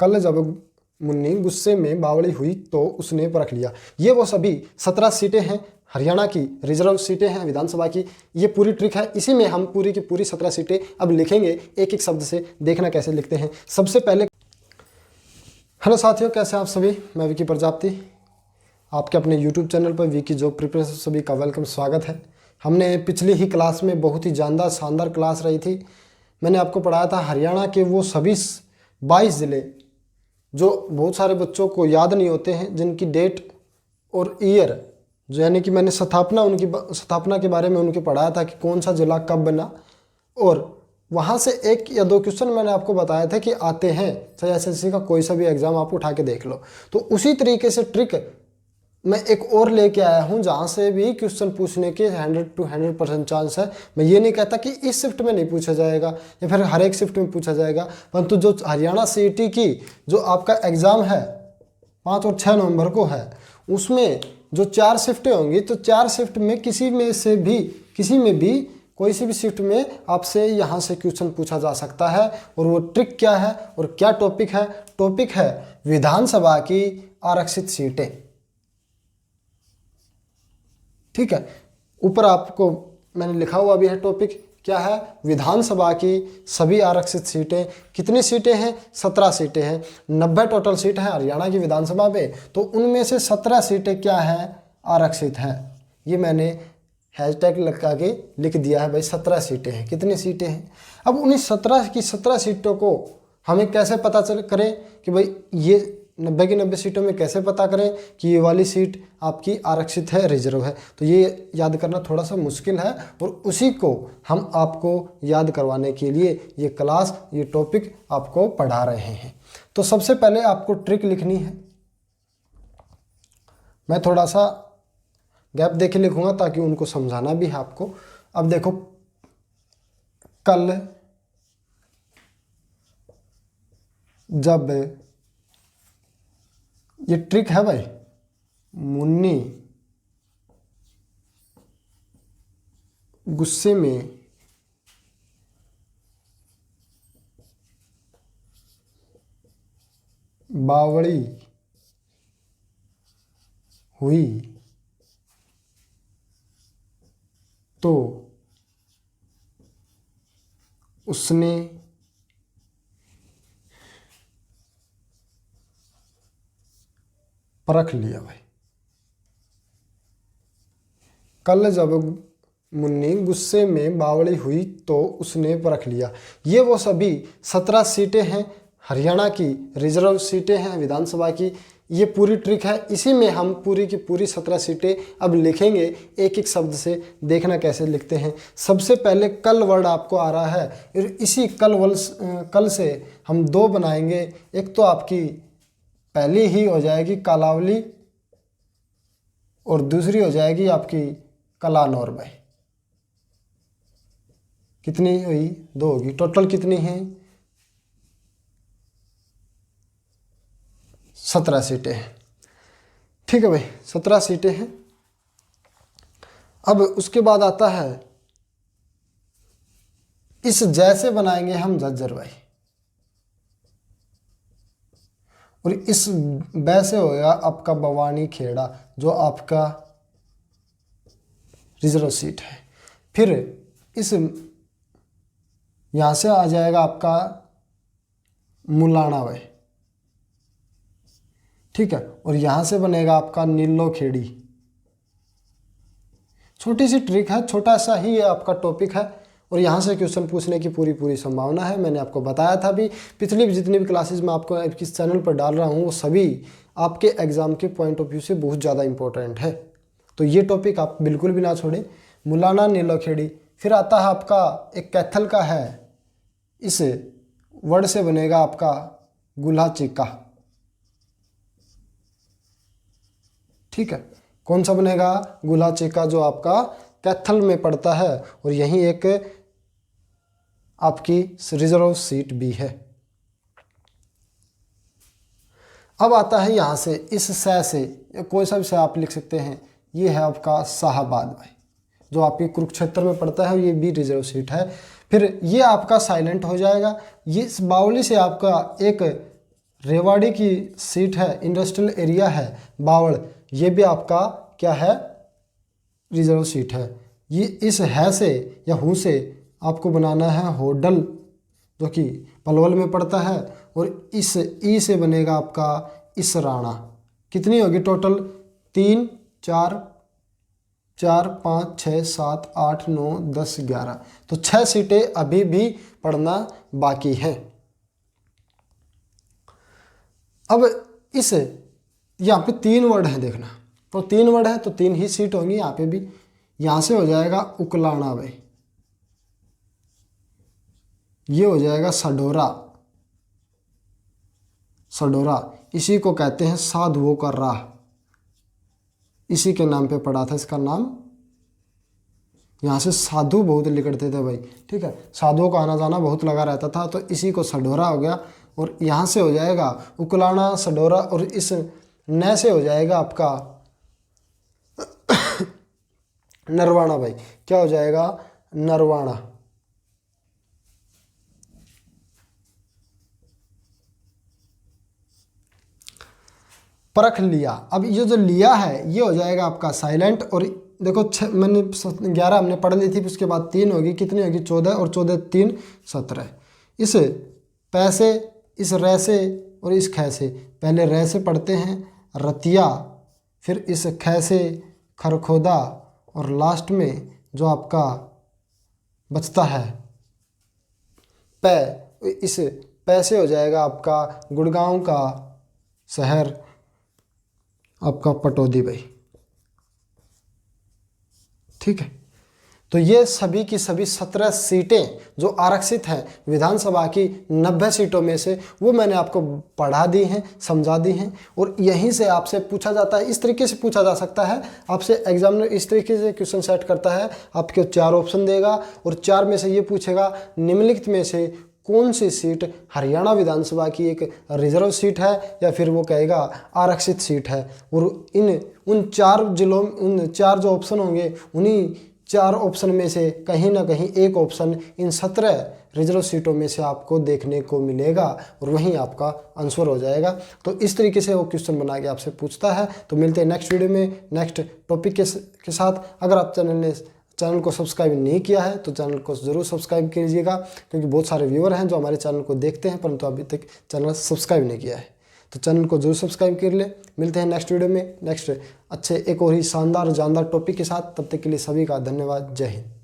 कल जब मुन्नी गुस्से में बावड़ी हुई तो उसने परख लिया। ये वो सभी 17 सीटें हैं, हरियाणा की रिजर्व सीटें हैं विधानसभा की। ये पूरी ट्रिक है, इसी में हम पूरी की पूरी 17 सीटें अब लिखेंगे एक एक शब्द से। देखना कैसे लिखते हैं। सबसे पहले हेलो साथियों, कैसे आप सभी। मैं विकी प्रजापति, आपके अपने यूट्यूब चैनल पर विकी जॉब प्रिपरेशन सभी का वेलकम, स्वागत है। हमने पिछली ही क्लास में बहुत ही शानदार क्लास रही थी। मैंने आपको पढ़ाया था हरियाणा के वो सभी 22 ज़िले जो बहुत सारे बच्चों को याद नहीं होते हैं, जिनकी डेट और ईयर, जो यानी कि मैंने स्थापना के बारे में उनके पढ़ाया था कि कौन सा जिला कब बना, और वहाँ से 1 या 2 क्वेश्चन मैंने आपको बताया था कि आते हैं, चाहे एसएससी का कोई सा भी एग्जाम आप उठा के देख लो। तो उसी तरीके से ट्रिक मैं एक और लेके आया हूँ जहाँ से भी क्वेश्चन पूछने के 100 to 100% चांस है। मैं ये नहीं कहता कि इस शिफ्ट में नहीं पूछा जाएगा या फिर हर एक शिफ्ट में पूछा जाएगा, परंतु जो हरियाणा सीईटी की जो आपका एग्ज़ाम है 5 और 6 नवंबर को है, उसमें जो 4 शिफ्टें होंगी, तो 4 शिफ्ट में किसी में भी कोई सी भी शिफ्ट में आपसे यहाँ से क्वेश्चन पूछा जा सकता है। और वो ट्रिक क्या है और क्या टॉपिक है? टॉपिक है विधानसभा की आरक्षित सीटें। ठीक है, ऊपर आपको मैंने लिखा हुआ भी है टॉपिक क्या है, विधानसभा की सभी आरक्षित सीटें। कितनी सीटें हैं? 17 सीटें हैं। 90 टोटल सीट है हरियाणा की विधानसभा में, तो उनमें से 17 सीटें क्या हैं? आरक्षित हैं। ये मैंने हैशटैग लगा के लिख दिया है भाई, 17 सीटें हैं। कितनी सीटें हैं? अब उन्हीं 17 सीटों को हमें कैसे पता करें कि भाई ये 90 की 90 सीटों में कैसे पता करें कि ये वाली सीट आपकी आरक्षित है, रिजर्व है। तो ये याद करना थोड़ा सा मुश्किल है, और उसी को हम आपको याद करवाने के लिए ये क्लास, ये टॉपिक आपको पढ़ा रहे हैं। तो सबसे पहले आपको ट्रिक लिखनी है। मैं थोड़ा सा गैप देके लिखूंगा ताकि उनको समझाना भी है आपको। अब देखो, कल जब ये ट्रिक है भाई, मुन्नी गुस्से में बावड़ी हुई तो उसने परख लिया भाई। कल जब मुन्नी गुस्से में बावड़ी हुई तो उसने परख लिया। ये वो सभी 17 सीटें हैं, हरियाणा की रिजर्व सीटें हैं विधानसभा की। ये पूरी ट्रिक है, इसी में हम पूरी की पूरी 17 सीटें अब लिखेंगे एक एक शब्द से। देखना कैसे लिखते हैं। सबसे पहले कल वर्ड आपको आ रहा है, और इसी कल से हम 2 बनाएंगे। एक तो आपकी पहली ही हो जाएगी कालावली, और दूसरी हो जाएगी आपकी कलानौर भाई। कितनी हुई? 2 होगी। टोटल कितनी है? 17 सीटें हैं। ठीक है भाई, 17 सीटें हैं। अब उसके बाद आता है, इस जैसे बनाएंगे हम झज्जर भाई, और इस वैसे होगा आपका भवानी खेड़ा जो आपका रिजर्व सीट है। फिर इस यहाँ से आ जाएगा आपका मुलाना भाई। ठीक है, और यहाँ से बनेगा आपका नीलो खेड़ी। छोटी सी ट्रिक है, छोटा सा ही ये आपका टॉपिक है, और यहाँ से क्वेश्चन पूछने की पूरी संभावना है। मैंने आपको बताया था भी, पिछली भी जितनी भी क्लासेस मैं आपको इस चैनल पर डाल रहा हूँ वो सभी आपके एग्ज़ाम के पॉइंट ऑफ व्यू से बहुत ज़्यादा इंपॉर्टेंट है। तो ये टॉपिक आप बिल्कुल भी ना छोड़ें। मुलाना नीलोखेड़ी। फिर आता है आपका एक कैथल का है, इस वर्ड से बनेगा आपका गुल्हा चिक्का। ठीक है, कौन सा बनेगा? गुल्हा चिक्का, जो आपका कैथल में पड़ता है, और यहीं एक आपकी रिजर्व सीट भी है। अब आता है यहाँ से, इस से कोई सा भी से आप लिख सकते हैं। ये है आपका शाहबाद भाई, जो आपके कुरुक्षेत्र में पड़ता है, ये भी रिजर्व सीट है। फिर ये आपका साइलेंट हो जाएगा। ये इस बावली से आपका एक रेवाड़ी की सीट है, इंडस्ट्रियल एरिया है बावड़, ये भी आपका क्या है, रिजर्व सीट है। ये इस है से या हूँ से आपको बनाना है होडल, जो कि पलवल में पड़ता है, और इस ई से बनेगा आपका इसराना। कितनी होगी टोटल, 3 4 4 5 6 7 8 9 10 11, तो 6 सीटें अभी भी पढ़ना बाकी हैं। अब इस यहाँ पे 3 वर्ड हैं देखना, तो 3 वर्ड है तो 3 ही सीट होंगी यहाँ पे भी। यहाँ से हो जाएगा उकलाना भाई, ये हो जाएगा सडोरा, सडोरा इसी को कहते हैं साधुओं का राह, इसी के नाम पे पड़ा था इसका नाम। यहाँ से साधु बहुत निकलते थे भाई, ठीक है, साधुओं का आना जाना बहुत लगा रहता था, तो इसी को सडोरा हो गया। और यहाँ से हो जाएगा उकलाना सडोरा, और इस न से हो जाएगा आपका नरवाना भाई, क्या हो जाएगा, नरवाना। परख लिया, अब ये जो लिया है ये हो जाएगा आपका साइलेंट। और देखो मैंने 11 हमने पढ़ ली थी, उसके बाद 3 होगी, कितनी होगी 14, और 14 3 17। इस पैसे, इस रै से और इस ख से, पहले रै से पढ़ते हैं रतिया, फिर इस ख से खरखोदा, और लास्ट में जो आपका बचता है पै, इस पैसे हो जाएगा आपका गुड़गांव का शहर आपका पटौदी भाई, ठीक है। तो ये सभी की सभी 17 सीटें जो आरक्षित हैं विधानसभा की 90 सीटों में से, वो मैंने आपको पढ़ा दी हैं, समझा दी हैं। और यहीं से आपसे पूछा जाता है, इस तरीके से पूछा जा सकता है आपसे, एग्जामिनर इस तरीके से क्वेश्चन सेट करता है, आपके 4 ऑप्शन देगा और 4 में से ये पूछेगा निम्नलिखित में से कौन सी सीट हरियाणा विधानसभा की एक रिजर्व सीट है, या फिर वो कहेगा आरक्षित सीट है। और उन 4 जिलों, उन 4 जो ऑप्शन होंगे, उन्हीं 4 ऑप्शन में से कहीं ना कहीं एक ऑप्शन इन 17 रिजर्व सीटों में से आपको देखने को मिलेगा, और वहीं आपका आंसर हो जाएगा। तो इस तरीके से वो क्वेश्चन बना के आपसे पूछता है। तो मिलते हैं नेक्स्ट वीडियो में नेक्स्ट टॉपिक के साथ। अगर आप चैनल को सब्सक्राइब नहीं किया है तो चैनल को ज़रूर सब्सक्राइब कीजिएगा, क्योंकि बहुत सारे व्यूअर हैं जो हमारे चैनल को देखते हैं परंतु अभी तक चैनल सब्सक्राइब नहीं किया है। तो चैनल को जरूर सब्सक्राइब कर ले। मिलते हैं नेक्स्ट वीडियो में नेक्स्ट अच्छे एक और ही शानदार जानदार टॉपिक के साथ। तब तक के लिए सभी का धन्यवाद। जय हिंद।